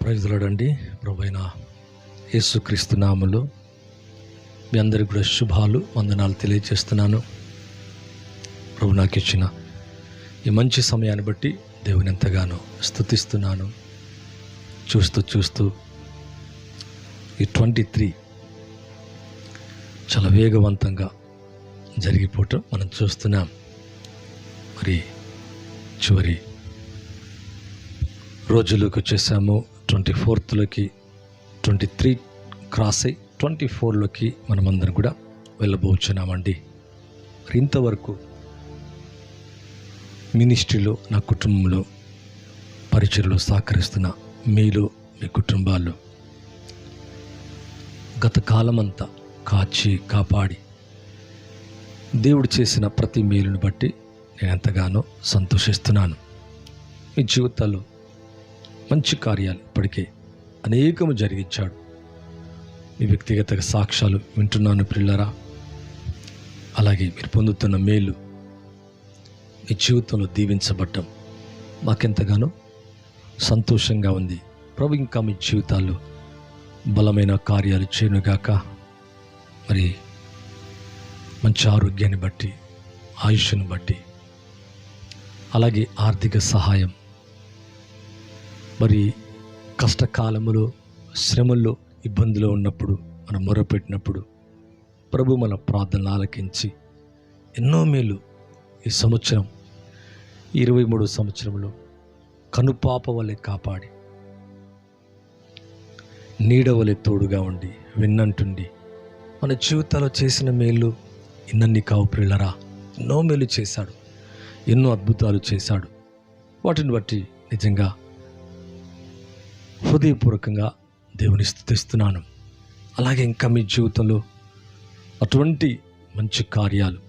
Praise the lord అండి. ప్రభువైన యేసుక్రీస్తు నామములో మీ అందరికీ కూడా శుభాలు వందనాలు తెలియజేస్తున్నాను. ప్రభు నాకు ఇచ్చిన ఈ మంచి సమయాన్ని బట్టి దేవుని ఎంతగానో స్తుతిస్తున్నాను. చూస్తూ ఈ 23 చాలా వేగవంతంగా జరిగిపోవటం మనం చూస్తున్నాం. మరి చివరి రోజులోకి వచ్చేసాము. 24th 23 క్రాస్ అయి 24 మనమందరం కూడా వెళ్ళబోచున్నామండి. మరి ఇంతవరకు మినిస్ట్రీలో, నా కుటుంబంలో, పరిచర్లో సహకరిస్తున్న మీలో, మీ కుటుంబాల్లో గత కాలమంతా కాచి కాపాడి దేవుడు చేసిన ప్రతి మేలును బట్టి నేను ఎంతగానో సంతోషిస్తున్నాను. మీ జీవితాల్లో మంచి కార్యాలు ఇప్పటికే అనేకము జరిగించాడు. మీ వ్యక్తిగత సాక్ష్యాలు వింటున్నాను ప్రియులారా. అలాగే మీరు పొందుతున్న మేలు, మీ జీవితంలో దీవించబడ్డం మాకెంతగానో సంతోషంగా ఉంది. ప్రభు ఇంకా మీ జీవితాల్లో బలమైన కార్యాలు చేయనుగాక. మరి మంచి ఆరోగ్యాన్ని బట్టి, ఆయుష్ను బట్టి, అలాగే ఆర్థిక సహాయం, మరి కష్టకాలములో, శ్రమల్లో, ఇబ్బందులో ఉన్నప్పుడు మనం మొరపెట్టినప్పుడు ప్రభు మన ప్రార్థనలు ఆలకించి ఎన్నో మేలు ఈ సంవత్సరం 23 సంవత్సరంలో కనుపాప వలె కాపాడి, నీడవలె తోడుగా ఉండి, విన్నంటుండి మన జీవితాల్లో చేసిన మేలు ఇన్నన్ని కావు ప్రియులరా. ఎన్నో మేలు చేశాడు, ఎన్నో అద్భుతాలు చేశాడు. వాటిని బట్టి నిజంగా హృదయపూర్వకంగా దేవుని స్తుతిస్తున్నాను. అలాగే ఇంకా మీ జీవితంలో అటువంటి మంచి కార్యాలు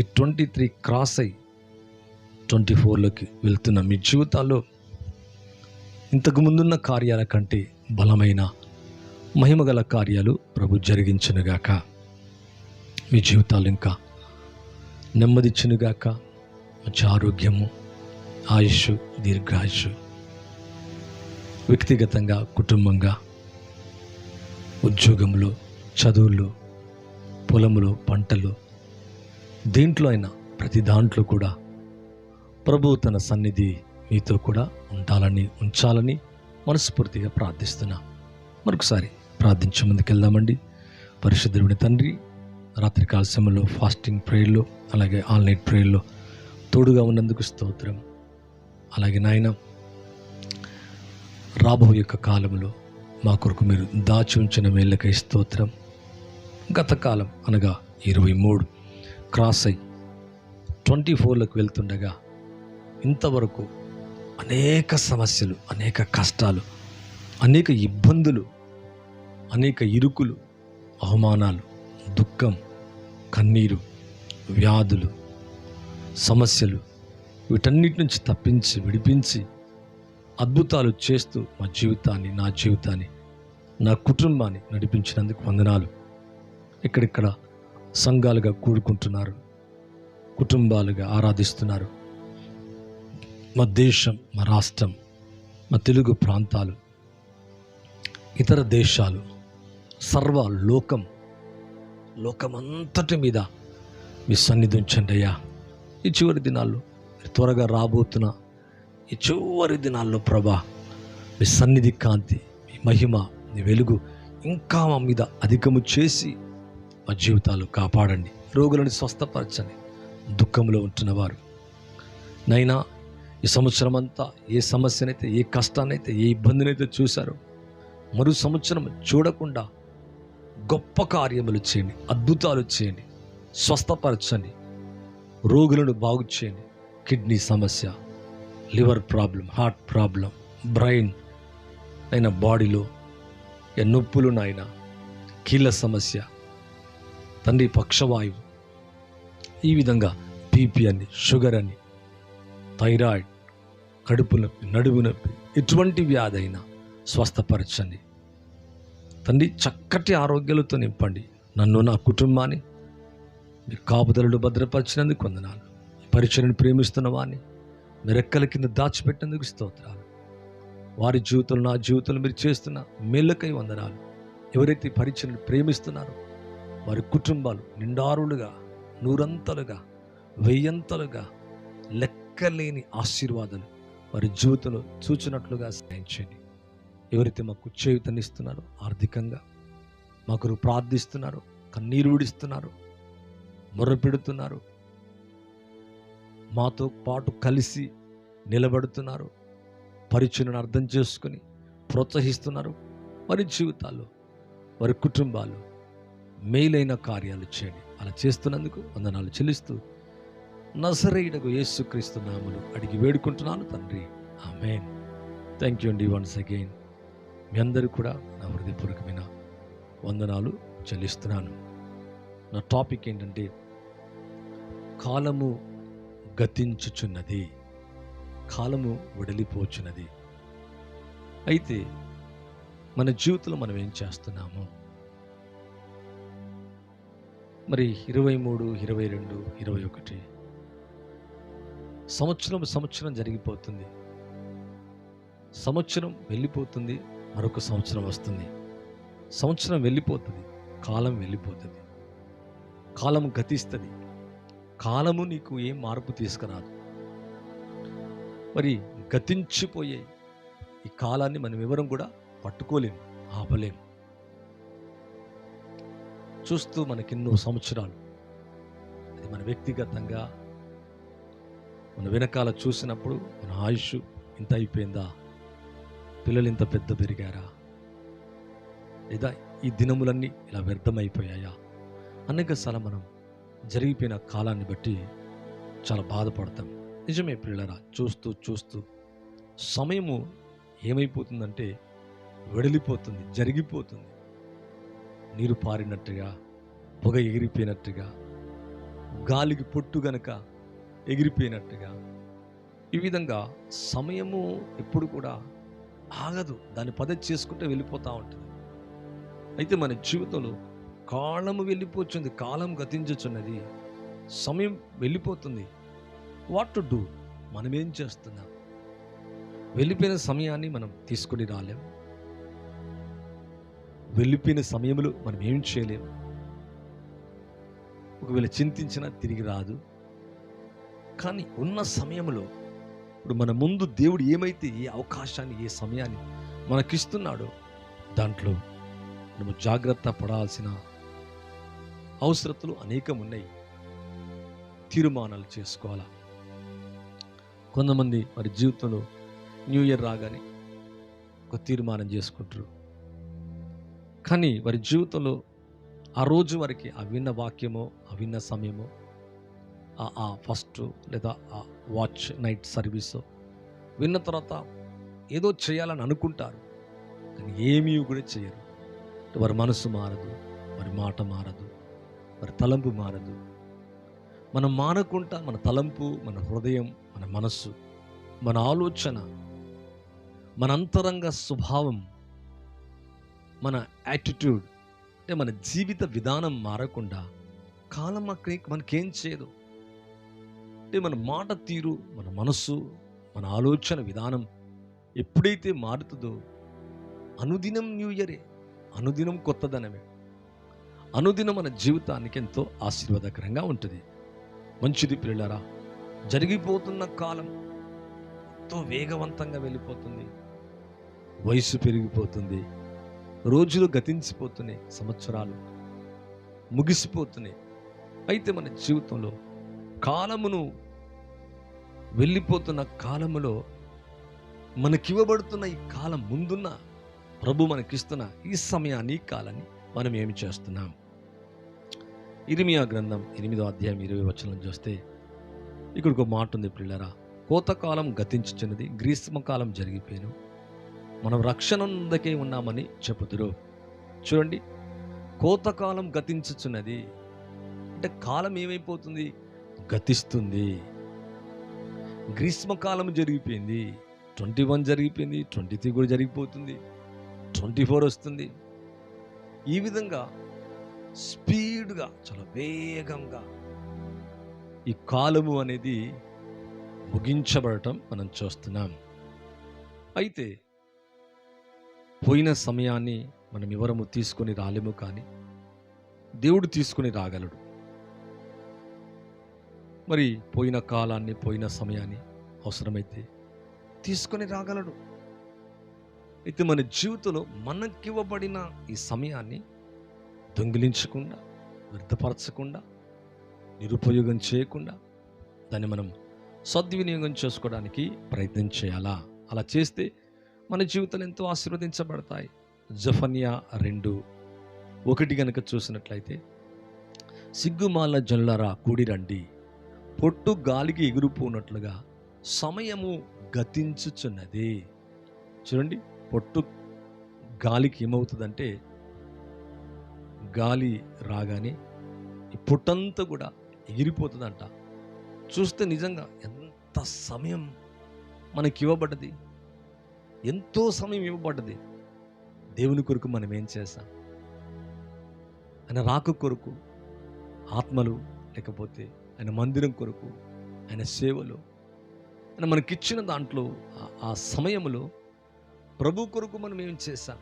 ఈ 23 క్రాస్ అయి 24 వెళ్తున్న మీ జీవితాల్లో ఇంతకు ముందున్న కార్యాల కంటే బలమైన మహిమగల కార్యాలు ప్రభు జరిగించునుగాక. మీ జీవితాలు ఇంకా నెమ్మదిచ్చునుగాక. మంచి ఆరోగ్యము, ఆయుష్, దీర్ఘాయుష్, వ్యక్తిగతంగా, కుటుంబంగా, ఉద్యోగంలో, చదువుల్లో, పొలములో, పంటలో, దేంట్లో అయినా ప్రతి దాంట్లో కూడా ప్రభువు తన సన్నిధి మీతో కూడా ఉంచాలని మనస్ఫూర్తిగా ప్రార్థిస్తున్నా. మరొకసారి ప్రార్థించే ముందుకెళ్దామండి. పరిశుద్ధుని తండ్రి, రాత్రికాల సమయంలో ఫాస్టింగ్ ప్రేయర్లో, అలాగే ఆన్లైన్ ప్రేయర్లో తోడుగా ఉన్నందుకు స్తోత్రం. అలాగే నాయన, రాబోయే యొక్క కాలంలో మా కొరకు మీరు దాచి ఉంచిన మేళ్ళకై స్తోత్రం. గత కాలం అనగా 23 క్రాస్ అయి 24 వెళ్తుండగా ఇంతవరకు అనేక సమస్యలు, అనేక కష్టాలు, అనేక ఇబ్బందులు, అనేక ఇరుకులు, అవమానాలు, దుఃఖం, కన్నీరు, వ్యాధులు, సమస్యలు, వీటన్నిటి నుంచి తప్పించి, విడిపించి అద్భుతాలు చేస్తూ మా జీవితాన్ని, నా జీవితాన్ని, నా కుటుంబాన్ని నడిపించినందుకు వందనాలు. ఇక్కడిక్కడ సంఘాలుగా కూడుకుంటున్నారు, కుటుంబాలుగా ఆరాధిస్తున్నారు. మా దేశం, మా రాష్ట్రం, మా తెలుగు ప్రాంతాలు, ఇతర దేశాలు, సర్వ లోకమంతటి మీద మీ సన్నిధి ఉంచండి అయ్యా. ఈ చివరి దినాల్లో, త్వరగా రాబోతున్న ఈ చివరి దినాల్లో ప్రభా, మీ సన్నిధి కాంతి, మీ మహిమ, మీ వెలుగు ఇంకా మా మీద అధికము చేసి మా జీవితాలు కాపాడండి. రోగులను స్వస్థపరచండి. దుఃఖంలో ఉంటున్నవారు నైనా ఈ సంవత్సరం అంతా ఏ సమస్యనైతే, ఏ కష్టాన్నైతే, ఏ ఇబ్బందినైతే చూశారో మరో సంవత్సరం చూడకుండా గొప్ప కార్యములు చేయండి, అద్భుతాలు చేయండి, స్వస్థపరచండి, రోగులను బాగు చేయండి. కిడ్నీ సమస్య, liver problem, heart problem, brain అయినా, బాడీలో నొప్పులు నాయన, కీళ్ళ సమస్య తండ్రి, పక్షవాయువు, ఈ విధంగా బీపీ అని, షుగర్ అని, థైరాయిడ్, కడుపు నొప్పి, నడుము నొప్పి, ఎటువంటి వ్యాధి అయినా స్వస్థపరచండి తండ్రి. చక్కటి ఆరోగ్యాలతో నింపండి. నన్ను, నా కుటుంబాన్ని మీ కాపుదలలో భద్రపరిచినందుకు వందనాలు. పరిచయను ప్రేమిస్తున్న వాడిని మీ రెక్కల కింద దాచిపెట్టినందుకు స్తోత్రాలు. వారి జీవితంలో, నా జీవితంలో మీరు చేస్తున్న మేలుకై వందనాలు. ఎవరైతే పరిచయను ప్రేమిస్తున్నారో వారి కుటుంబాలు నిండారులుగా, నూరంతలుగా, వెయ్యంతలుగా, లెక్కలేని ఆశీర్వాదాలు వారి జీవితంలో చూచినట్లుగా సహాయం చేయండి. ఎవరైతే మాకు చేయూతనిస్తున్నారో ఆర్థికంగా, మాకు ప్రార్థిస్తున్నారు, కన్నీరు విడిస్తున్నారు, మొర్రపెడుతున్నారు, మాతో పాటు కలిసి నిలబడుతున్నారు, పరిచయను అర్థం చేసుకొని ప్రోత్సహిస్తున్నారు, వారి జీవితాల్లో, వారి కుటుంబాలు మేలైన కార్యాలు చేయండి. అలా చేస్తున్నందుకు వందనాలు చెల్లిస్తూ నజరేయుడగు యేసుక్రీస్తు నామములో అడిగి వేడుకుంటున్నాను తండ్రి, ఆమేన్. థ్యాంక్ యూ అండి. వన్స్ అగైన్ మీ అందరూ కూడా నా హృదయపూర్వకమైన వందనాలు చెల్లిస్తున్నాను. నా టాపిక్ ఏంటంటే, కాలము గతించుచున్నది, కాలము వెడలిపోచున్నది. అయితే మన జీవితంలో మనం ఏం చేస్తున్నాము? మరి 23, 22, 21 సంవత్సరం జరిగిపోతుంది. సంవత్సరం వెళ్ళిపోతుంది, మరొక సంవత్సరం వస్తుంది. సంవత్సరం వెళ్ళిపోతుంది, కాలం వెళ్ళిపోతుంది, కాలం గతిస్తుంది. కాలము నీకు ఏం మార్పు తీసుకురాదు. మరి గతించిపోయే ఈ కాలాన్ని మనం ఎవరం కూడా పట్టుకోలేము, ఆపలేము. చూస్తూ మనకెన్నో సంవత్సరాలు, అది మన వ్యక్తిగతంగా మన వెనకాల చూసినప్పుడు మన ఆయుష్ ఇంత అయిపోయిందా, పిల్లలు ఇంత పెద్ద పెరిగారా, లేదా ఈ దినములన్నీ ఇలా వ్యర్థమైపోయాయా, అనేకసార్లు మనం జరిగిపోయిన కాలాన్ని బట్టి చాలా బాధపడతాం. నిజమే పిల్లరా, చూస్తూ చూస్తూ సమయము ఏమైపోతుందంటే వెడలిపోతుంది, జరిగిపోతుంది. నీరు పారినట్టుగా, పొగ ఎగిరిపోయినట్టుగా, గాలికి పొట్టు గనక ఎగిరిపోయినట్టుగా, ఈ విధంగా సమయము ఎప్పుడు కూడా ఆగదు, దాన్ని పద్ధతి చేసుకుంటే వెళ్ళిపోతూ ఉంటుంది. అయితే మన జీవితంలో కాలము వెళ్ళిపోతుంది, కాలం గతించుచున్నది, సమయం వెళ్ళిపోతుంది. What to do? మనం ఏం చేస్తున్నాం? వెళ్ళిపోయిన సమయాన్ని మనం తీసుకొని రాలేం, వెళ్ళిపోయిన సమయంలో మనం ఏం చేయలేము. ఒకవేళ చింతించినా తిరిగి రాదు. కానీ ఉన్న సమయంలో ఇప్పుడు మన ముందు దేవుడు ఏమైతే, ఏ అవకాశాన్ని, ఏ సమయాన్ని మనకిస్తున్నాడో దాంట్లో మనము జాగ్రత్త పడాల్సిన అవసరతలు అనేకం ఉన్నాయి. తీర్మానాలు చేసుకోవాలా. కొంతమంది వారి జీవితంలో న్యూ ఇయర్ రాగానే ఒక తీర్మానం చేసుకుంటారు. కానీ వారి జీవితంలో ఆ రోజు వరకు ఆ విన్న వాక్యమో, ఆ విన్న సమయమో, ఆ ఫస్ట్ లేదా ఆ వాచ్ నైట్ సర్వీసో విన్న తర్వాత ఏదో చేయాలని అనుకుంటారు, కానీ ఏమీ కూడా చేయరు. వారి మనసు మారదు, వారి మాట మారదు, వారి తలంపు మారదు. మనం మానకుండా మన తలంపు, మన హృదయం, మన మనస్సు, మన ఆలోచన, మన అంతరంగ స్వభావం, మన యాటిట్యూడ్, అంటే మన జీవిత విధానం మారకుండా కాలం మనకేం చేయదు. అంటే మన మాట తీరు, మన మనస్సు, మన ఆలోచన విధానం ఎప్పుడైతే మారుతుందో అనుదినం న్యూ ఇయరే, అనుదినం కొత్తదనమే, అనుదినం మన జీవితానికి ఎంతో ఆశీర్వాదకరంగా ఉంటుంది. మంచిది పిల్లలారా, జరిగిపోతున్న కాలం ఎంతో వేగవంతంగా వెళ్ళిపోతుంది, వయసు పెరిగిపోతుంది, రోజులు గతించిపోతున్నాయి, సంవత్సరాలు ముగిసిపోతున్నాయి. అయితే మన జీవితంలో కాలమును, వెళ్ళిపోతున్న కాలములో మనకివ్వబడుతున్న ఈ కాలం, ముందున్న ప్రభు మనకిస్తున్న ఈ సమయాన్ని, ఈ కాలాన్ని మనం ఏమి చేస్తున్నాం? ఇర్మియా గ్రంథం 8వ అధ్యాయం 20వ వచనం చూస్తే ఇక్కడ ఒక మాట ఉంది పిల్లరా, కోతకాలం గతించుచున్నది, గ్రీష్మకాలం జరిగిపోయాను, మనం రక్షణందకే ఉన్నామని చెప్పుదురు. చూడండి, కోతకాలం గతించుచున్నది అంటే కాలం ఏమైపోతుంది? గతిస్తుంది. గ్రీష్మకాలం జరిగిపోయింది, 21 జరిగిపోయింది, 23 కూడా జరిగిపోతుంది, 24 వస్తుంది. ఈ విధంగా స్పీడ్గా, చాలా వేగంగా ఈ కాలము అనేది ముగించబడటం మనం చూస్తున్నాం. అయితే పోయిన సమయాన్ని మనం ఎవరము తీసుకొని రాలేము, కానీ దేవుడు తీసుకొని రాగలడు. మరి పోయిన కాలాన్ని, పోయిన సమయాన్ని అవసరమైతే తీసుకొని రాగలడు. అయితే మన జీవితంలో మనకివ్వబడిన ఈ సమయాన్ని దొంగిలించకుండా, వ్యర్థపరచకుండా, నిరుపయోగం చేయకుండా దాన్ని మనం సద్వినియోగం చేసుకోవడానికి ప్రయత్నం చేయాలా. అలా చేస్తే మన జీవితాలు ఎంతో ఆశీర్వదించబడతాయి. జెఫన్యా 2:1 గనక చూసినట్లయితే, సిగ్గుమాల జనులారా కూడి రండి, పొట్టు గాలికి ఎగిరిపోనట్లుగా సమయము గతించుచున్నది. చూడండి, పొట్టు గాలికి ఏమవుతుందంటే, గాలి రాగానే ఈ పొట్టంతా కూడా ఎగిరిపోతుందంట. చూస్తే నిజంగా ఎంత సమయం మనకి ఇవ్వబడ్డది, ఎంతో సమయం ఇవ్వబడ్డది. దేవుని కొరకు మనం ఏం చేస్తాం? ఆయన రాక కొరకు, ఆత్మలు, లేకపోతే ఆయన మందిరం కొరకు, ఆయన సేవలు, ఆయన మనకిచ్చిన దాంట్లో ఆ సమయంలో ప్రభు కొరకు మనం ఏం చేస్తాం?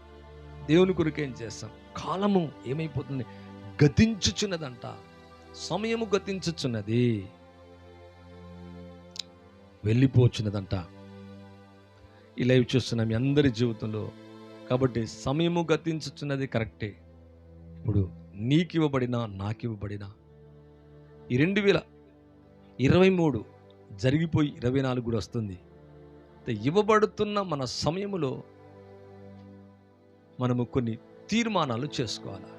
దేవుని కొరకు ఏం చేస్తాం? కాలము ఏమైపోతుంది? గతించుచున్నదంట. సమయము గతించుచున్నది, వెళ్ళిపోచున్నదంట. ఈ లైవ్ చూస్తున్న మీ అందరి జీవితంలో కాబట్టి సమయము గతించుచున్నది కరెక్టే. ఇప్పుడు నీకు ఇవ్వబడిన, నాకు ఇవ్వబడిన ఈ 2023 జరిగిపోయి 24 కూడా వస్తుంది. ఇవ్వబడుతున్న మన సమయములో మనము కొన్ని తీర్మానాలు చేసుకోవాలి,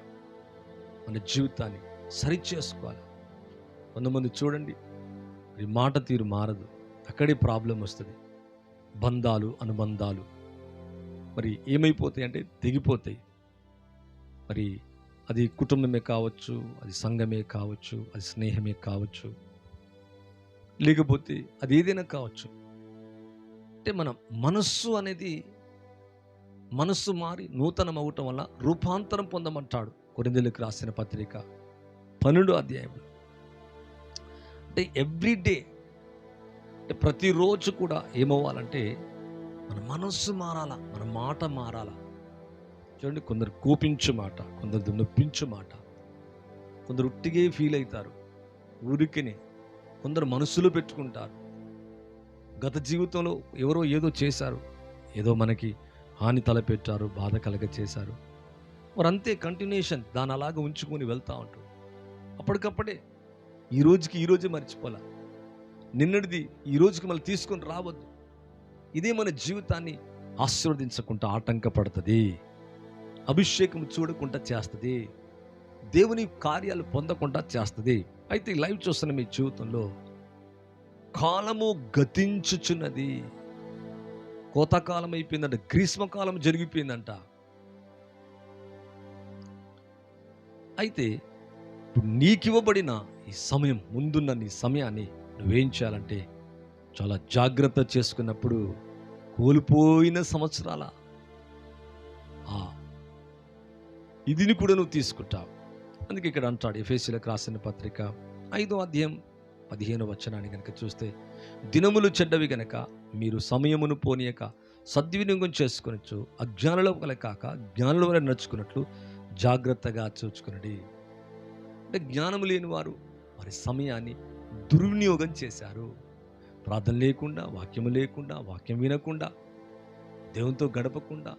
మన జీవితాన్ని సరి చేసుకోవాలి. కొంతమంది చూడండి, ఈ మాట తీరు మారదు, అక్కడే ప్రాబ్లం వస్తుంది. బంధాలు, అనుబంధాలు మరి ఏమైపోతాయి అంటే తెగిపోతాయి. మరి అది కుటుంబమే కావచ్చు, అది సంఘమే కావచ్చు, అది స్నేహమే కావచ్చు, లేకపోతే అది ఏదైనా కావచ్చు. అంటే మన మనస్సు అనేది, మనస్సు మారి నూతనం అవ్వటం వల్ల రూపాంతరం పొందమంటాడు కొరింథీయులకు రాసిన పత్రిక 12వ అధ్యాయంలో. అంటే ఎవ్రీడే, అంటే ప్రతిరోజు కూడా ఏమవ్వాలంటే మన మనస్సు మారాల, మన మాట మారాల. చూడండి, కొందరు కోపించు మాట, కొందరు నొప్పించు మాట, కొందరు ఉట్టిగే ఫీల్ అవుతారు, ఊరికినే. కొందరు మనసులో పెట్టుకుంటారు, గత జీవితంలో ఎవరో ఏదో చేశారు, ఏదో మనకి హాని తలపెట్టారు, బాధ కలగ చేశారు, మరి అంతే కంటిన్యూషన్, దాని అలాగా ఉంచుకొని వెళ్తూ ఉంటారు. అప్పటికప్పుడే ఈ రోజే మర్చిపోలే, నిన్నటిది ఈ రోజుకి మళ్ళీ తీసుకొని రావద్దు. ఇదే మన జీవితాన్ని ఆశీర్వదించకుండా ఆటంకపడుతుంది, అభిషేకం చూడకుండా చేస్తుంది, దేవుని కార్యాలు పొందకుండా చేస్తుంది. అయితే ఈ లైవ్ చూస్తున్న మీ జీవితంలో కాలము గతించుచున్నది. కోతకాలం అయిపోయిందంట, గ్రీష్మకాలం జరిగిపోయిందంట. అయితే ఇప్పుడు నీకివ్వబడిన ఈ సమయం, ముందున్న నీ సమయాన్ని నువ్వేం చేయాలంటే చాలా జాగ్రత్త చేసుకున్నప్పుడు కోల్పోయిన సంవత్సరాల ఇదిని కూడా నువ్వు తీసుకుంటావు. అందుకే ఇక్కడ అంటాడు, ఎఫెసీయులకు రాసిన పత్రిక 5వ అధ్యాయం 15వ వచనాన్ని కనుక చూస్తే, దినములు చెడ్డవి గనక మీరు సమయమును పోనీయక సద్వినియోగం చేసుకొనొచ్చు, అజ్ఞానుల వలె కాక జ్ఞానుల వలె నడుచుకున్నట్లు జాగ్రత్తగా చూచుకునండి. అంటే జ్ఞానము లేని వారు వారి సమయాన్ని దుర్వినియోగం చేశారు. ప్రార్థన లేకుండా, వాక్యము లేకుండా, వాక్యం వినకుండా, దేవునితో గడపకుండా,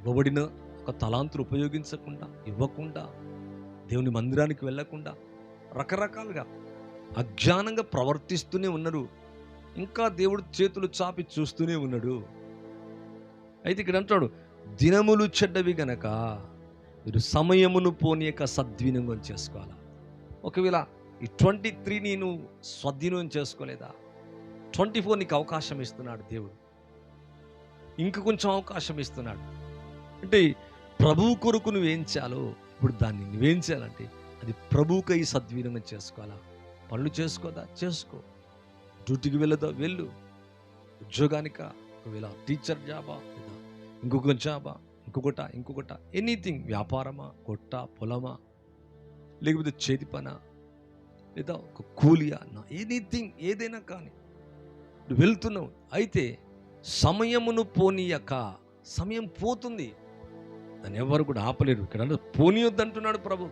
ఇవ్వబడిన ఒక తలాంతులు ఉపయోగించకుండా, ఇవ్వకుండా, దేవుని మందిరానికి వెళ్ళకుండా, రకరకాలుగా అజ్ఞానంగా ప్రవర్తిస్తూనే ఉన్నారు. ఇంకా దేవుడు చేతులు చాపి చూస్తూనే ఉన్నాడు. అయితే ఇక్కడ అంటాడు, దినములు చెడ్డవి గనక మీరు సమయమును పోనీయక సద్వినియోగం చేసుకోవాలా. ఒకవేళ ఈ 23 నువ్వు సద్వినియోగం చేసుకోలేదా, 24 నీకు అవకాశం ఇస్తున్నాడు దేవుడు, ఇంక కొంచెం అవకాశం ఇస్తున్నాడు. అంటే ప్రభువు కొరకు నువ్వేం చేయాలో ఇప్పుడు దాన్ని నువ్వేం చేయాలంటే అది ప్రభువుకై సద్వినియోగం చేసుకోవాలా. పనులు చేసుకోదా, చేసుకో. డ్యూటీకి వెళ్ళదా, వెళ్ళు. ఉద్యోగానిక, ఒకవేళ టీచర్ జాబా, లేదా ఇంకొక జాబా, ఇంకొకట ఎనీథింగ్, వ్యాపారమా, కొట్ట, పొలమా, లేకపోతే చేతి పనా, లేదా ఒక కూలియా, ఎనీథింగ్, ఏదైనా కానీ నువ్వు వెళ్తున్నావు. అయితే సమయమును పోనీయక సమయం పోతుంది, దాన్ని ఎవరు కూడా ఆపలేరు. ఇక్కడ పోనీయొద్దంటున్నాడు ప్రభు.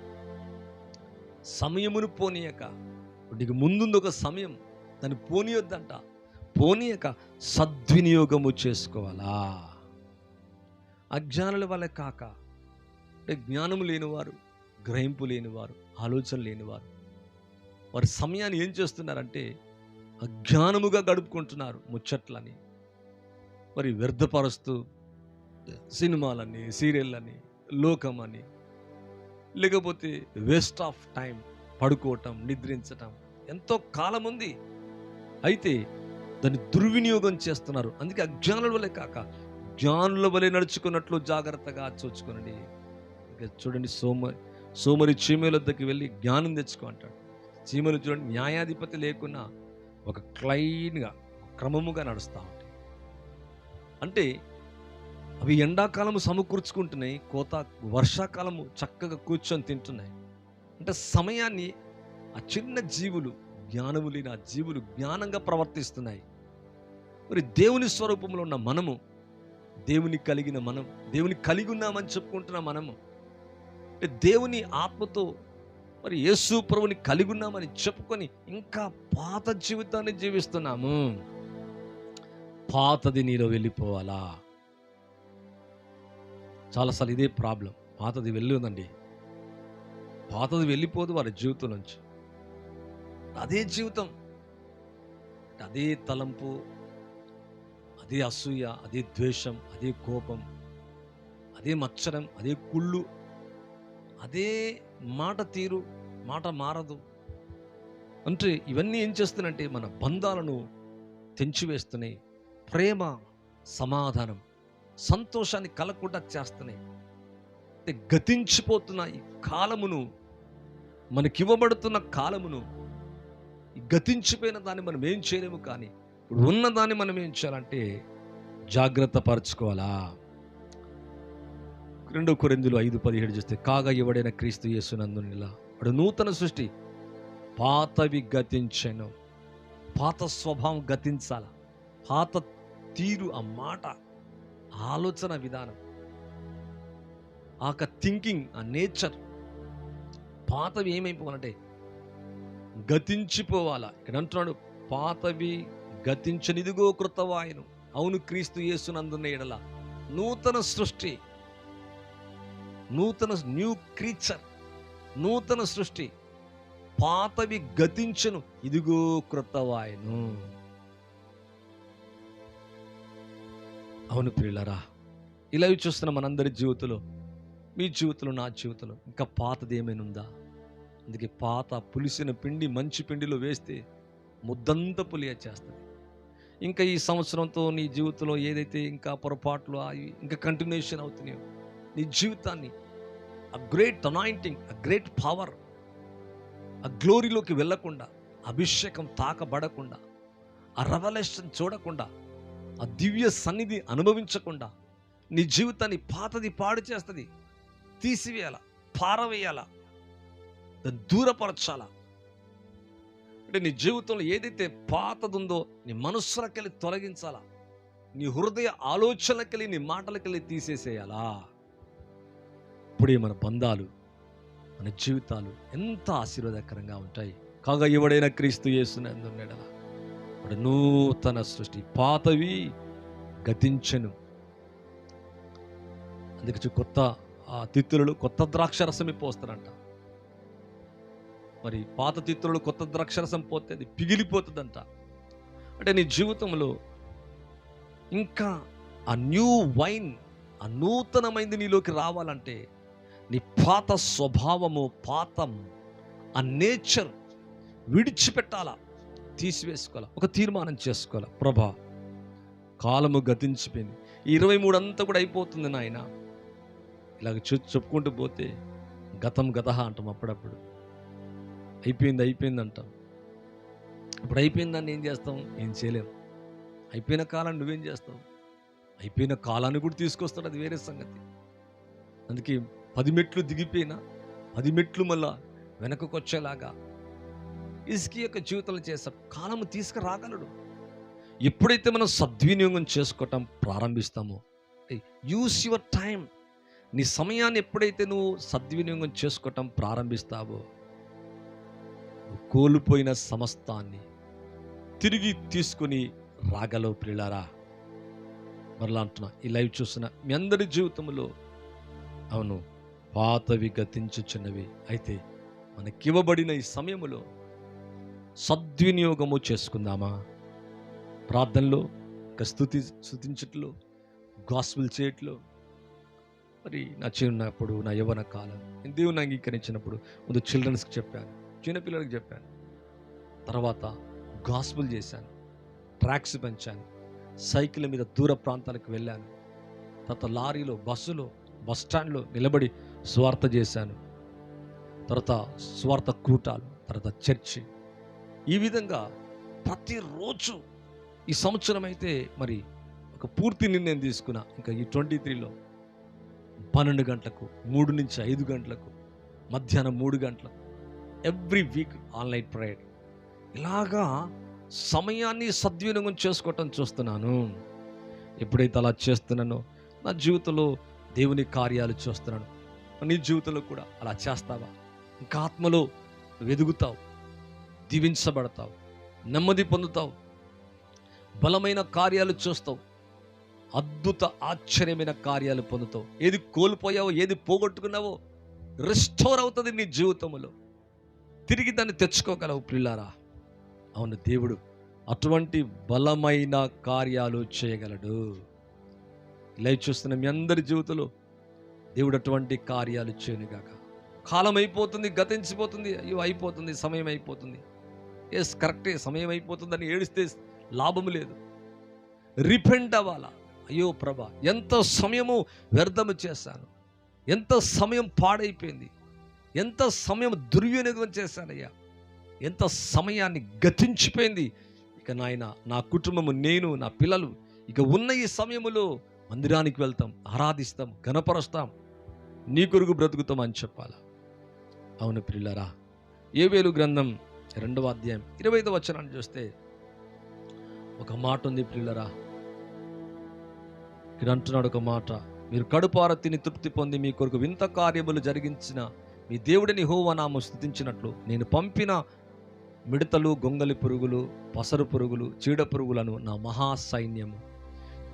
సమయమును పోనీయక, నీకు ముందుంది ఒక సమయం, దాన్ని పోనీయొద్దంట. పోనీయక సద్వినియోగము చేసుకోవాలా. అజ్ఞానుల వల్ల కాక, అంటే జ్ఞానము లేనివారు, గ్రహింపు లేనివారు, ఆలోచన లేనివారు వారి సమయాన్ని ఏం చేస్తున్నారంటే అజ్ఞానముగా గడుపుకుంటున్నారు. ముచ్చట్లని మరి వ్యర్థపరుస్తూ సినిమాలని, సీరియళ్ళని, లోకమని, లేకపోతే వేస్ట్ ఆఫ్ టైం, పడుకోవటం, నిద్రించటం. ఎంతో కాలం ఉంది, అయితే దాన్ని దుర్వినియోగం చేస్తున్నారు. అందుకే అజ్ఞానుల వలె కాక జ్ఞానుల వలె నడుచుకున్నట్లు జాగ్రత్తగా చూచుకోనండి. ఇక చూడండి, సోమరి చీమల వద్దకు వెళ్ళి జ్ఞానం తెచ్చుకో అంటాడు. చీమలు చూడండి, న్యాయాధిపతి లేకున్నా ఒక క్లైన్గా, క్రమముగా నడుస్తూ ఉంటాయి. అంటే అవి ఎండాకాలము సమకూర్చుకుంటున్నాయి, వర్షాకాలము చక్కగా కూర్చొని తింటున్నాయి. అంటే సమయాన్ని ఆ చిన్న జీవులు, జ్ఞానము లేని ఆ జీవులు జ్ఞానంగా ప్రవర్తిస్తున్నాయి. మరి దేవుని స్వరూపంలో ఉన్న మనము, దేవుని కలిగిన మనం, దేవుని కలిగి ఉన్నామని చెప్పుకుంటున్న మనము, అంటే దేవుని ఆత్మతో మరి యేసు ప్రభుని కలిగి ఉన్నామని చెప్పుకొని ఇంకా పాత జీవితాన్ని జీవిస్తున్నాము. పాతది నీలో వెళ్ళిపోవాలా. చాలాసార్లు ఇదే ప్రాబ్లం. పాతది వెళ్ళిందండి, పాతది వెళ్ళిపోదు వారి జీవితం నుంచి. అదే జీవితం, అదే తలంపు, అదే అసూయ, అదే ద్వేషం, అదే కోపం, అదే మత్సరం, అదే కుళ్ళు, అదే మాట తీరు, మాట మారదు. అంటే ఇవన్నీ ఏం చేస్తున్నాయంటే మన బంధాలను తెంచివేస్తున్నాయి. ప్రేమ, సమాధానం, సంతోషాన్ని కలగకుండా చేస్తున్నాయి. అంటే గతించిపోతున్న ఈ కాలమును, మనకివ్వబడుతున్న కాలమును, ఈ గతించిపోయిన దాన్ని మనం ఏం చేయలేము. కానీ ఇప్పుడు ఉన్నదాన్ని మనం ఏం చేయాలంటే జాగ్రత్త పరచుకోవాలా. 2 కొరింథీయులు 5:17 చూస్తే, కాగా ఎవడైనా క్రీస్తు యేసునందునిలా వాడు నూతన సృష్టి, పాతవి గతించెను. పాత స్వభావం గతించాల, పాత తీరు, ఆ మాట, ఆలోచన విధానం, ఆ థింకింగ్, ఆ నేచర్, పాతవి ఏమైపోవాలంటే గతించిపోవాలా. ఇక్కడ అంటున్నాడు, పాతవి గతించనిదిగో కృతవాయను. అవును, క్రీస్తు యేసునందున్న ఎడల నూతన సృష్టి, నూతన న్యూ క్రీచర్, నూతన సృష్టి. పాతవి గతించను, ఇదిగో కృతవాయను. అవును ప్రియులారా, ఇలా చూస్తున్న మనందరి జీవితంలో, మీ జీవితంలో, నా జీవితంలో ఇంకా పాతది ఏమైనా ఉందా? అందుకే పాత పులిసిన పిండి మంచి పిండిలో వేస్తే ముద్దంతా పులియ చేస్తుంది. ఇంకా ఈ సంవత్సరంతో నీ జీవితంలో ఏదైతే ఇంకా పొరపాట్లు ఇంకా కంటిన్యూషన్ అవుతున్నాయో, నీ జీవితాన్ని ఆ గ్రేట్ అనాయింటింగ్, ఆ గ్రేట్ పవర్, ఆ గ్లోరీలోకి వెళ్ళకుండా, అభిషేకం తాకబడకుండా, ఆ రెవల్యూషన్ చూడకుండా, ఆ దివ్య సన్నిధి అనుభవించకుండా నీ జీవితాన్ని పాతది పాడు చేస్తుంది. తీసివేయాల, పారవేయాల, దాన్ని దూరపరచాల. అంటే నీ జీవితంలో ఏదైతే పాతదుందో నీ మనస్సులకెళ్ళి తొలగించాలా, నీ హృదయ ఆలోచనలకెళ్ళి, నీ మాటలకెళ్ళి తీసేసేయాలా. ఇప్పుడే మన బంధాలు, మన జీవితాలు ఎంత ఆశీర్వాదకరంగా ఉంటాయి. కాగా ఎవడైనా క్రీస్తు యేసునందున్న వాడు నూతన సృష్టి, పాతవి గతించెను. అందుకే కొత్త తిత్తులు కొత్త ద్రాక్షరసం పోస్తారంట. మరి పాత తిత్తులు కొత్త ద్రాక్షరసం పోతే అది పిగిలిపోతుందంట. అంటే నీ జీవితంలో ఇంకా ఆ న్యూ వైన్, ఆ నూతనమైంది నీలోకి రావాలంటే నీ పాత స్వభావము, పాత ఆ నేచర్ విడిచిపెట్టాలా, తీసివేసుకోవాలా, ఒక తీర్మానం చేసుకోవాలా. ప్రభా, కాలము గతించిపోయింది, 23 అంతా కూడా అయిపోతుంది నాయన. ఇలాగ చెప్పుకుంటూ పోతే గతం గతహ అంటాం. అప్పుడప్పుడు అయిపోయింది అంటాం. ఇప్పుడు అయిపోయిందాన్ని ఏం చేస్తాం? ఏం చేయలేము. అయిపోయిన కాలాన్ని నువ్వేం చేస్తావు? అయిపోయిన కాలాన్ని కూడా తీసుకొస్తాడు, అది వేరే సంగతి. అందుకే 10 మెట్లు దిగిపోయినా 10 మెట్లు మళ్ళా వెనకకు వచ్చేలాగా ఇస్కి యొక్క జీవితంలో చేసే కాలము తీసుకురాగలడు. ఎప్పుడైతే మనం సద్వినియోగం చేసుకోవటం ప్రారంభిస్తామో యూస్ యువర్ టైం. నీ సమయాన్ని ఎప్పుడైతే నువ్వు సద్వినియోగం చేసుకోవటం ప్రారంభిస్తావో, కోల్పోయిన సమస్తాన్ని తిరిగి తీసుకుని రాగలవు ప్రియులారా. మరలా అంటున్నా, ఈ లైవ్ చూసిన మీ అందరి జీవితంలో అవును పాతవి గతించుచున్నవి, అయితే మనకివ్వబడిన ఈ సమయములో సద్వినియోగము చేసుకుందామా? ప్రార్థనలో, ఇంకా స్తుతించట్లో, గాస్పుల్ చేయట్లో. మరి నా చిన్నప్పుడు, నా యవ్వన కాలం, నేను దేవుని అంగీకరించినప్పుడు ముందు చిల్డ్రన్స్కి చెప్పాను, చిన్నపిల్లలకి చెప్పాను, తర్వాత గాస్పుల్ చేశాను, ట్రాక్స్ పెంచాను, సైకిల్ మీద దూర ప్రాంతాలకు వెళ్ళాను, తర్వాత లారీలో, బస్సులో, బస్ స్టాండ్లో నిలబడి స్వార్థ చేశాను, తర్వాత స్వార్థ కూటాలు, తర్వాత చర్చి. ఈ విధంగా ప్రతిరోజు ఈ సంవత్సరం అయితే మరి ఒక పూర్తి నిర్ణయం తీసుకున్నా. ఇంకా ఈ 23లో 12 గంటలకు, 3 నుంచి 5 గంటలకు, మధ్యాహ్నం 3 గంటలకు, ఎవ్రీ వీక్ ఆన్లైన్ ప్రేయర్. ఇలాగా సమయాన్ని సద్వినియోగం చేసుకోవటం చూస్తున్నాను. ఎప్పుడైతే అలా చేస్తున్నానో నా జీవితంలో దేవుని కార్యాలు చూస్తున్నాను. నీ జీవితంలో కూడా అలా చేస్తావా? ఇంకా ఆత్మలో వెదుగుతావు, దీవించబడతావు, నెమ్మది పొందుతావు, బలమైన కార్యాలు చూస్తావు, అద్భుత ఆశ్చర్యమైన కార్యాలు పొందుతావు. ఏది కోల్పోయావో, ఏది పోగొట్టుకున్నావో రిస్టోర్ అవుతుంది నీ జీవితంలో. తిరిగి దాన్ని తెచ్చుకోగలవు ప్రియులారా. అవును, దేవుడు అటువంటి బలమైన కార్యాలు చేయగలడు. లైవ్ చూస్తున్న మీ అందరి జీవితంలో దేవుడు అటువంటి కార్యాలు చేయనుగాక. కాలం అయిపోతుంది, గతించిపోతుంది, అయ్యో అయిపోతుంది, సమయం అయిపోతుంది. ఎస్ కరెక్టే, సమయం అయిపోతుందని ఏడిస్తే లాభము లేదు. రిపెంట్ అవ్వాలా. అయ్యో ప్రభా, ఎంత సమయము వ్యర్థము చేశాను, ఎంత సమయం పాడైపోయింది, ఎంత సమయం దుర్వినియోగం చేశానయ్యా, ఎంత సమయాన్ని గతించిపోయింది. ఇక నాయన, నా కుటుంబము, నేను, నా పిల్లలు ఇక ఉన్న ఈ సమయములో మందిరానికి వెళ్తాం, ఆరాధిస్తాం, ఘనపరుస్తాం, నీ కొరకు బ్రతుకుతాం అని చెప్పాలా. అవును ప్రియులారా, యోవేలు గ్రంథం 2వ అధ్యాయం 25వ వచనాన్ని చూస్తే ఒక మాట ఉంది ప్రియులారా. ఇక్కడ అంటున్నాడు ఒక మాట, మీరు కడుపార తిని తృప్తి పొంది మీ కొరకు వింత కార్యములు జరిగించిన మీ దేవుడిని యెహోవా నామమును స్తుతించినట్లు నేను పంపిన మిడతలు, గొంగలి పురుగులు, పసరు పురుగులు, చీడ పురుగులను నా మహాసైన్యము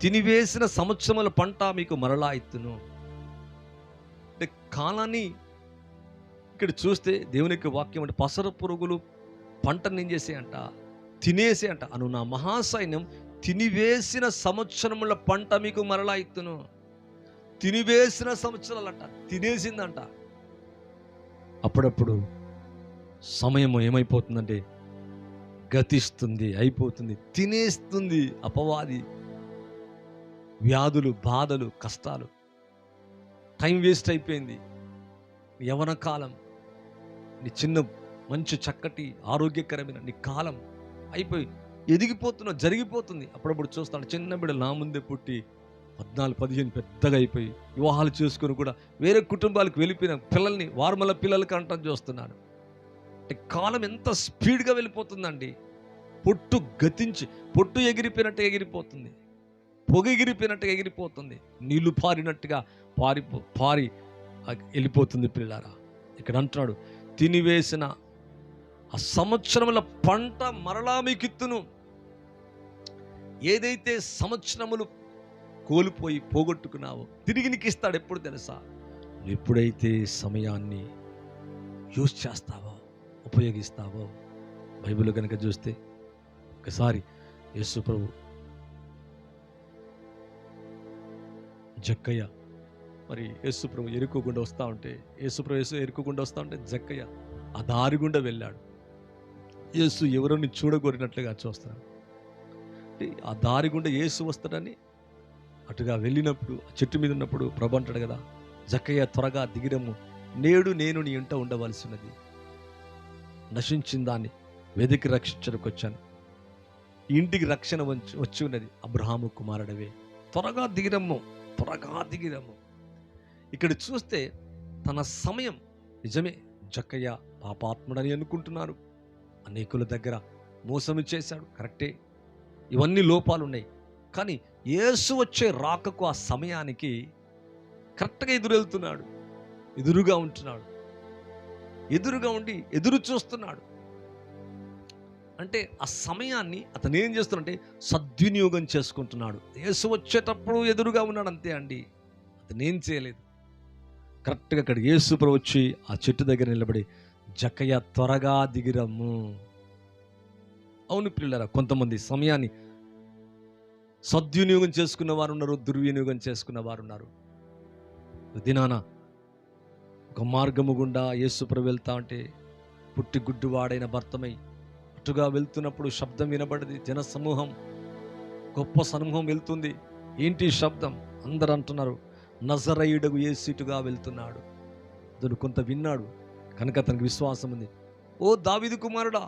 తినివేసిన సంవత్సరముల పంట మీకు మరలా ఇత్తును. అంటే కాలాన్ని ఇక్కడ చూస్తే దేవునికి వాక్యం అంటే పసరు పురుగులు పంటను ఏం చేసే అంట, తినేసే అంట. అను నా మహాసైన్యం తినివేసిన సంవత్సరముల పంట మీకు మరలా ఇత్తును. తినివేసిన సంవత్సరాలంట, తినేసిందంట. అప్పుడప్పుడు సమయం ఏమైపోతుందంటే గతిస్తుంది, అయిపోతుంది, తినేస్తుంది అపవాది. వ్యాధులు, బాధలు, కష్టాలు, టైం వేస్ట్ అయిపోయింది. యవ్వన కాలం, నీ చిన్న మంచి చక్కటి ఆరోగ్యకరమైన నీ కాలం అయిపోయి ఎదిగిపోతున్నావు, జరిగిపోతుంది. అప్పుడప్పుడు చూస్తాను చిన్న బిడ్డలు నా ముందే పుట్టి 14-15 పెద్దగా అయిపోయి వివాహాలు చేసుకుని కూడా వేరే కుటుంబాలకు వెళ్ళిపోయిన పిల్లల్ని వార్మల పిల్లలకి అంటాం చూస్తున్నాను. అంటే కాలం ఎంత స్పీడ్గా వెళ్ళిపోతుందండి. పొట్టు గతించి, పొట్టు ఎగిరిపోయినట్టు ఎగిరిపోతుంది, పొగ ఎగిరిపోయినట్టుగా ఎగిరిపోతుంది, నీళ్లు పారినట్టుగా పారి వెళ్ళిపోతుంది పిల్లారా. ఇక్కడ అంటున్నాడు, తినివేసిన ఆ సంవత్సరముల పంట మరలా మీకు ఇత్తును. ఏదైతే సంవత్సరములు కోల్పోయి పోగొట్టుకున్నావో తిరిగి నీకు ఇస్తాడు. ఎప్పుడు తెలుసా? ఎప్పుడైతే సమయాన్ని యూజ్ చేస్తావో, ఉపయోగిస్తావో. బైబిల్ కనుక చూస్తే ఒకసారి యేసు ప్రభు జక్కయ్య మరి యేసు ప్రభు ఎరుకోకుండా వస్తూ ఉంటే, ఎరుకోకుండా వస్తూ ఉంటే జక్కయ్య ఆ దారి గుండా వెళ్ళాడు. యేసు ఎవరిని చూడగోరినట్లుగా చూస్తాడు. ఆ దారి గుండా యేసు వస్తాడని అటుగా వెళ్ళినప్పుడు ఆ చెట్టు మీద ఉన్నప్పుడు ప్రభు అంటాడు కదా, జక్కయ్య త్వరగా దిగిరము, నేడు నేను నీ ఇంట ఉండవలసినది, నశించిన దాన్ని వెతికి రక్షించడానికి వచ్చాను, ఇంటికి రక్షణ వచ్చి ఉన్నది, అబ్రహాము కుమారుడవే, త్వరగా దిగిరమ్ము, త్వరగా దిగిరమ్ము. ఇక్కడ చూస్తే తన సమయం నిజమే, జక్కయ్య పాపాత్ముడని అనుకుంటున్నారు, అనేకుల దగ్గర మోసము చేశాడు, కరెక్టే, ఇవన్నీ లోపాలు ఉన్నాయి. కానీ యేసు వచ్చే రాకకు ఆ సమయానికి కరెక్ట్గా ఎదురెళ్తున్నాడు, ఎదురుగా ఉంటున్నాడు, ఎదురుగా ఉండి ఎదురు చూస్తున్నాడు. అంటే ఆ సమయాన్ని అతను ఏం చేస్తున్నాడంటే సద్వినియోగం చేసుకుంటున్నాడు. యేసు వచ్చేటప్పుడు ఎదురుగా ఉన్నాడు అంతే అండి, అతను ఏం చేయలేదు. కరెక్ట్గా అక్కడ యేసు ప్రభు వచ్చి ఆ చెట్టు దగ్గర నిలబడి, జక్కయ్య త్వరగా దిగిరమ్ము. అవును పిల్లరా, కొంతమంది సమయాన్ని సద్వినియోగం చేసుకున్న వారు ఉన్నారు, దుర్వినియోగం చేసుకున్న వారు ఉన్నారు. దినాన ఒక మార్గము గుండా యేసు ప్రభు వెళ్తా ఉంటే పుట్టి గుడ్డివాడైన భర్తమై అటుగా వెళ్తున్నప్పుడు శబ్దం వినబడింది. జన సమూహం, గొప్ప సమూహం వెళ్తుంది. ఏంటి శబ్దం? అందరూ అంటున్నారు, నజరేయుడగు యేసు ఇటుగా వెళ్తున్నాడు. అతను కొంత విన్నాడు కనుక అతనికి విశ్వాసం ఉంది. ఓ దావీదు కుమారుడా,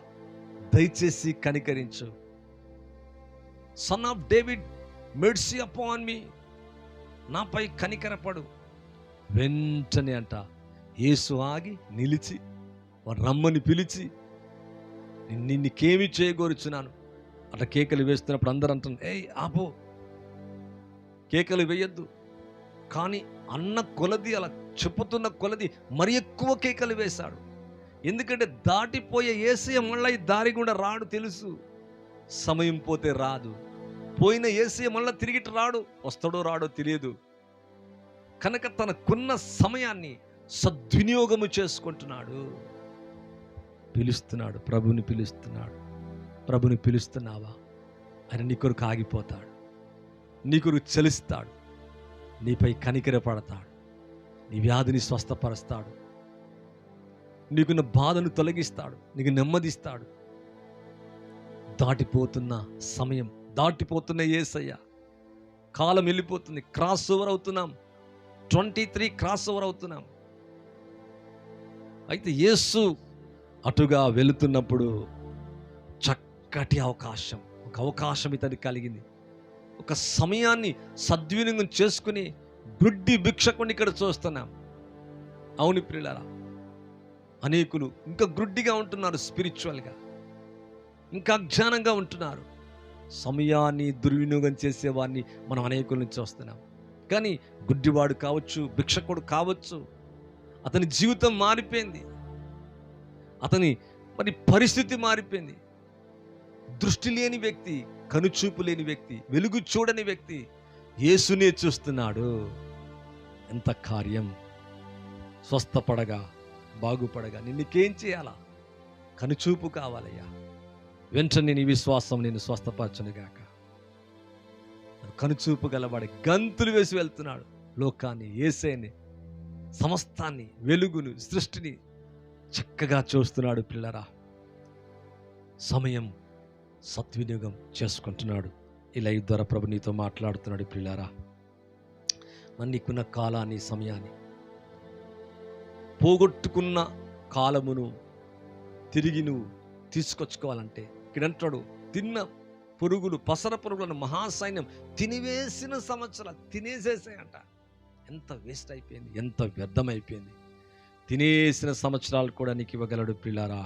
దయచేసి కనికరించు. Son of David, mercy upon me, నాపై కనికరపడు. వెంటనే అంట యేసు ఆగి నిలిచి వారు రమ్మని పిలిచి, నిన్నికేమి చేయగోరుచున్నాను అట్లా కేకలు వేస్తున్నప్పుడు అందరూ అంటున్నారు, ఏయ్ ఆపో, కేకలు వేయొద్దు. కానీ అన్న కొలది, అలా చెప్పుతున్న కొలది మరి ఎక్కువ కేకలు వేశాడు. ఎందుకంటే దాటిపోయే యేసయ్య మళ్ళీ ఈ దారి గుండా రాడు తెలుసు. సమయం పోతే రాదు. పోయిన యేసయ్య మళ్ళీ తిరిగిటి రాడు, వస్తాడో రాడో తెలియదు. కనుక తనకున్న సమయాన్ని సద్వినియోగము చేసుకుంటున్నాడు. పిలుస్తున్నాడు, ప్రభుని పిలుస్తున్నాడు. ప్రభుని పిలుస్తున్నావా? ఆయన నీ కొరకు ఆగిపోతాడు, నీ కొరకు చలిస్తాడు, నీపై కనికరపడతాడు, నీ వ్యాధిని స్వస్థపరుస్తాడు, నీకున్న బాధను తొలగిస్తాడు, నీకు నెమ్మదిస్తాడు. దాటిపోతున్న సమయం, దాటిపోతున్న యేసయ్య, కాలం వెళ్ళిపోతుంది, క్రాస్ ఓవర్ అవుతున్నాం, 23 క్రాస్ ఓవర్ అవుతున్నాం. అయితే యేసు అటుగా వెళుతున్నప్పుడు చక్కటి అవకాశం, ఒక అవకాశం ఇతనికి కలిగింది. ఒక సమయాన్ని సద్వినియోగం చేసుకుని గుడ్డి భిక్షకుని ఇక్కడ చూస్తున్నాం. అవును ప్రియులారా, అనేకులు ఇంకా గుడ్డిగా ఉంటున్నారు, స్పిరిచువల్గా ఇంకా అజ్ఞానంగా ఉంటున్నారు. సమయాన్ని దుర్వినియోగం చేసేవాడిని మనం అనేకుల నుంచి వస్తున్నాం. కానీ గుడ్డివాడు కావచ్చు, భిక్షకుడు కావచ్చు, అతని జీవితం మారిపోయింది, అతని పరిస్థితి మారిపోయింది. దృష్టి లేని వ్యక్తి, కనుచూపు లేని వ్యక్తి, వెలుగు చూడని వ్యక్తి యేసునే చూస్తున్నాడు. ఎంత కార్యం! స్వస్థపడగా, బాగుపడగా నిన్నుకేం చేయాలా? కనుచూపు కావాలయ్యా. వెంటనే నీ విశ్వాసం నేను స్వస్థపరచునుగాక. కనుచూపు గలవాడి గంతులు వేసి వెళ్తున్నాడు. లోకాన్ని, యేసయ్యని, సమస్తాన్ని, వెలుగును, సృష్టిని చక్కగా చూస్తున్నాడు. పిల్లరా, సమయం సద్వినియోగం చేసుకుంటున్నాడు. ఈ లైవ్ ద్వారా ప్రభు నీతో మాట్లాడుతున్నాడు. పిల్లరా, మరి నీకున్న కాలాన్ని, సమయాన్ని, పోగొట్టుకున్న కాలమును తిరిగి నువ్వు తీసుకొచ్చుకోవాలంటే ఇక్కడ అంటాడు, తిన్న పురుగులు, పసర పురుగులను మహాసైన్యం తినివేసిన సంవత్సరాలు తినేసేసాయంట. ఎంత వేస్ట్ అయిపోయింది, ఎంత వ్యర్థమైపోయింది. తినేసిన సంవత్సరాలు కూడా నీకు ఇవ్వగలడు. పిల్లారా,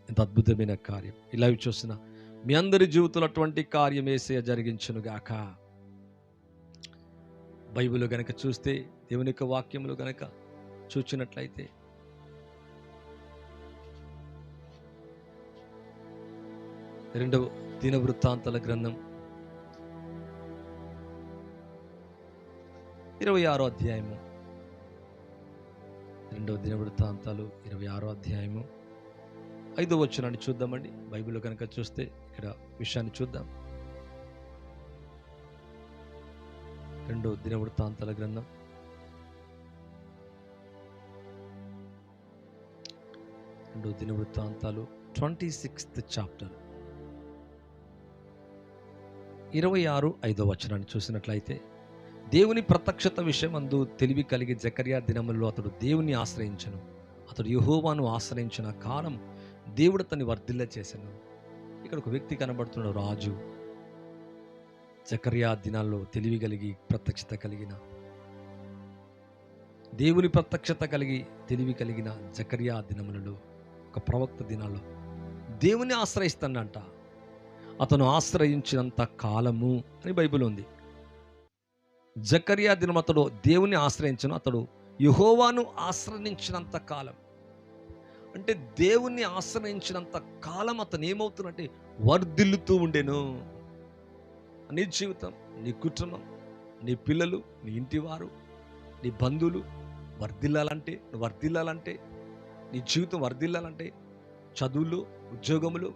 ఎంత అద్భుతమైన కార్యం! ఇలా చూసిన మీ అందరి జీవితంలో అటువంటి కార్యం యేసయ్య జరిగించునుగాక. బైబిల్ గనక చూస్తే, దేవుని యొక్క వాక్యములు గనక చూచినట్లయితే, రెండవ దినవృత్తాంతాల గ్రంథం 26వ అధ్యాయము, రెండవ దినవృత్తాంతాలు 26వ అధ్యాయము 5వ వచనాన్ని చూద్దామండి. బైబిల్లో కనుక చూస్తే ఇక్కడ విషయాన్ని చూద్దాం. రెండవ దినవృత్తాంతాల గ్రంథం 26th చాప్టర్ 26-5వ వచనాన్ని చూసినట్లయితే, దేవుని ప్రత్యక్షత విషయమందు తెలివి కలిగి జకర్యా దినములలో అతడు దేవుని ఆశ్రయించను. అతడు యెహోవాను ఆశ్రయించిన కాలం దేవుడు అతన్ని వర్ధిల్ల చేశాను. ఇక్కడ ఒక వ్యక్తి కనబడుతున్నాడు, రాజు. జకర్యా దినాల్లో తెలివి కలిగి, ప్రత్యక్షత కలిగిన, దేవుని ప్రత్యక్షత కలిగి తెలివి కలిగిన జకర్యా దినములలో, ఒక ప్రవక్త దినాల్లో దేవుని ఆశ్రయిస్తానంట. అతను ఆశ్రయించినంత కాలము అని బైబిల్ ఉంది. జకర్యా దినం అతడు దేవుని ఆశ్రయించను, అతడు యెహోవాను ఆశ్రయించినంత కాలం. అంటే దేవుణ్ణి ఆశ్రయించినంత కాలం అతను ఏమవుతున్నట్టే వర్ధిల్లుతూ ఉండెను. నీ జీవితం, నీ కుటుంబం, నీ పిల్లలు, నీ ఇంటివారు, నీ బంధువులు వర్ధిల్లాలంటే నీ జీవితం వర్ధిల్లాలంటే చదువులు, ఉద్యోగములు,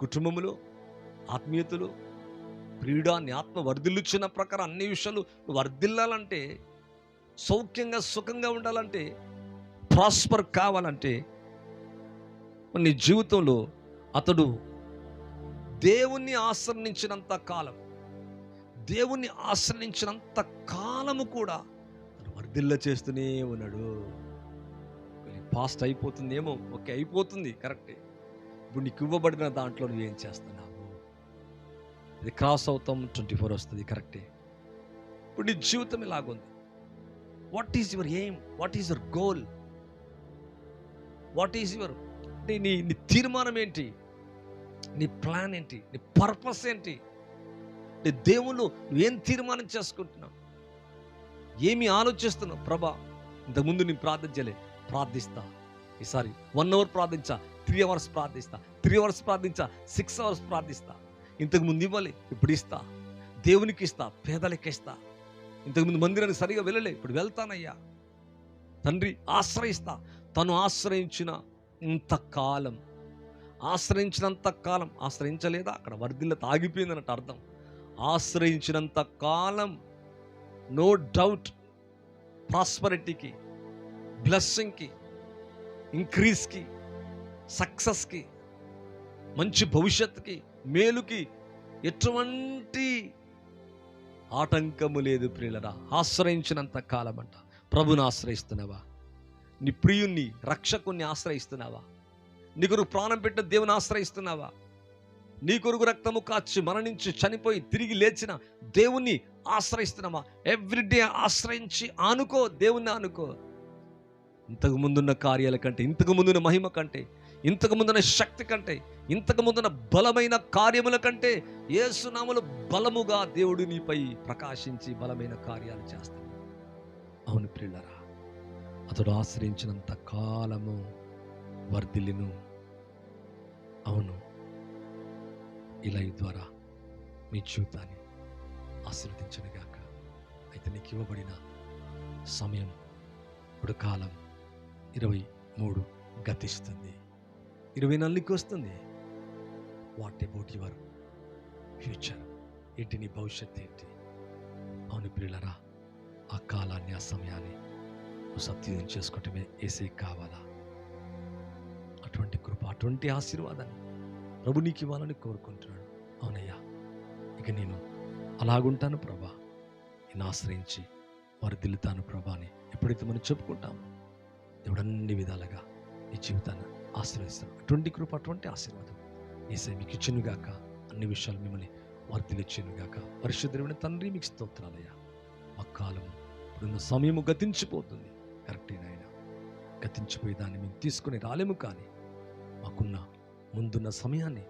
కుటుంబములు, ఆత్మీయతలు, ప్రియుడా నీ ఆత్మ వర్ధిల్లుచున్న ప్రకారం అన్ని విషయాలు వర్ధిల్లాలంటే, సౌఖ్యంగా సుఖంగా ఉండాలంటే, ప్రాస్పర్ కావాలంటే నీ జీవితంలో అతడు దేవుణ్ణి ఆశ్రయించినంత కాలము కూడా వర్ధిల్ల చేస్తూనే ఉన్నాడు. పాస్ట్ అయిపోతుందేమో, ఓకే అయిపోతుంది, కరెక్టే. ఇప్పుడు నీకు ఇవ్వబడిన దాంట్లో నువ్వేం చేస్తున్నావు? ఇది క్రాస్ అవుతాం, 24 వస్తుంది, కరెక్టే. ఇప్పుడు నీ జీవితం ఇలాగుంది. What is your aim? What is your goal? What is your నీ తీర్మానం ఏంటి? నీ ప్లాన్ ఏంటి? నీ పర్పస్ ఏంటి? నీ దేవుళ్ళు నువ్వేం తీర్మానం చేసుకుంటున్నావు? ఏమి ఆలోచిస్తున్నావు? ప్రభా, ఇంతకుముందు నేను ప్రార్థిస్తా, ఈసారి 1 అవర్ ప్రార్థించా, 3 అవర్స్ ప్రార్థిస్తా, 3 అవర్స్ ప్రార్థించా, 6 అవర్స్ ప్రార్థిస్తా. ఇంతకుముందు ఇవ్వలే, ఇప్పుడు ఇస్తా, దేవునికి ఇస్తా, పేదలకి ఇస్తా. ఇంతకుముందు మందిరానికి సరిగా వెళ్ళలే, ఇప్పుడు వెళ్తానయ్యా తండ్రి, ఆశ్రయిస్తా. తను ఆశ్రయించినంత కాలం ఆశ్రయించలేదా? అక్కడ వర్ధిల్లత ఆగిపోయింది అన్నట్టు అర్థం. ఆశ్రయించినంత కాలం నో డౌట్ ప్రాస్పరిటీకి, బ్లెస్సింగ్కి, ఇంక్రీజ్కి, సక్సెస్కి, మంచి భవిష్యత్తుకి, మేలుకి ఎటువంటి ఆటంకము లేదు ప్రియులరా. ఆశ్రయించినంత కాలం అంట. ప్రభుని ఆశ్రయిస్తున్నావా? నీ ప్రియుణ్ణి, రక్షకుణ్ణి ఆశ్రయిస్తున్నావా? నీ కొరకు ప్రాణం పెట్టిన దేవుని ఆశ్రయిస్తున్నావా? నీ కొరకు రక్తము కాచి మరణించి చనిపోయి తిరిగి లేచిన దేవుణ్ణి ఆశ్రయిస్తున్నావా? ఎవ్రీడే ఆశ్రయించి ఆనుకో, దేవుణ్ణి ఆనుకో. ఇంతకు ముందున్న కార్యాల కంటే, ఇంతకు ముందున్న మహిమ కంటే, ఇంతకు ముందున్న శక్తి కంటే, ఇంతకు ముందున్న బలమైన కార్యముల కంటే యేసునామములో బలముగా దేవుడు నీపై ప్రకాశించి బలమైన కార్యాలు చేస్తాడు. అవును ప్రియులారా, అతడు ఆశ్రయించినంత కాలము వర్ధిల్లును. అవును, ఈ లైవ్ ద్వారా మీ జీవితాన్ని ఆశీర్వదించునుగాక. అయితే నీకు ఇవ్వబడిన సమయం, ఇప్పుడు కాలం 23 గతిస్తుంది, 24కి వస్తుంది. What about your future? ఏంటి నీ భవిష్యత్తు ఏంటి? అవును ప్రియులరా, ఆ కాలాన్ని, ఆ సమయాన్ని నువ్వు సద్వినియోగం చేసుకోవటమే యేసే కావాలా. అటువంటి కృప, అటువంటి ఆశీర్వాదాన్ని ప్రభు నీకు ఇవ్వాలని కోరుకుంటున్నాడు. అవునయ్యా, ఇక నేను అలాగుంటాను ప్రభా, నేను ఆశ్రయించి వర్ధిల్లుతాను ప్రభా అని ఎప్పుడైతే మనం చెప్పుకుంటామో, దేవుడు అన్ని విధాలుగా నీ జీవితాన్ని ఆశీర్వదిస్తాను. అటువంటి కృప, అటువంటి ఆశీర్వాదం యేసయ్య మీకు ఇచ్చునుగాక. అన్ని విషయాలు మిమ్మల్ని వర్ధిల్లిచ్చునుగాక. పరిశుద్ధుడైన తండ్రి, మీకు స్తోత్రాలయ్యా. మా కాలము, ఇప్పుడున్న సమయము గతించిపోతుంది, కరెక్టే నాయన. గతించిపోయే దాన్ని మేము తీసుకుని రాలేము, కానీ మాకున్న ముందున్న సమయాన్ని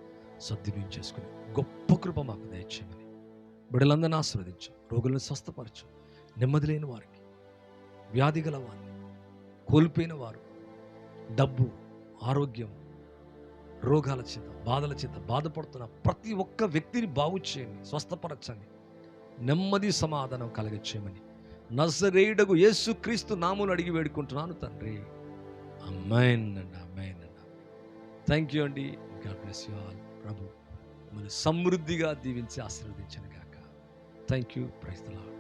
సద్వినియోగం చేసుకుని గొప్ప కృప మాకు దయచేయమని బిడ్డలందరినీ ఆశీర్వదించు. రోగులను స్వస్థపరచు. నెమ్మది లేని వారికి, వ్యాధి గల వారిని, కోల్పోయిన వారు, డబ్బు, ఆరోగ్యం, రోగాల చేత, బాధల చేత బాధపడుతున్న ప్రతి ఒక్క వ్యక్తిని బాగు చేయండి, స్వస్థపరచండి, నెమ్మది సమాధానం కలగచేయమని నజరేయుడగు యేసుక్రీస్తు నామములో అడిగి వేడుకుంటున్నాను తండ్రి. ఆమేన్ అండి, ఆమేన్ అండి. థ్యాంక్ యూ అండి. God bless you all. ప్రభు మిమ్మల్ని సమృద్ధిగా దీవించి ఆశీర్వదించను గాక. Thank you. Praise the lord.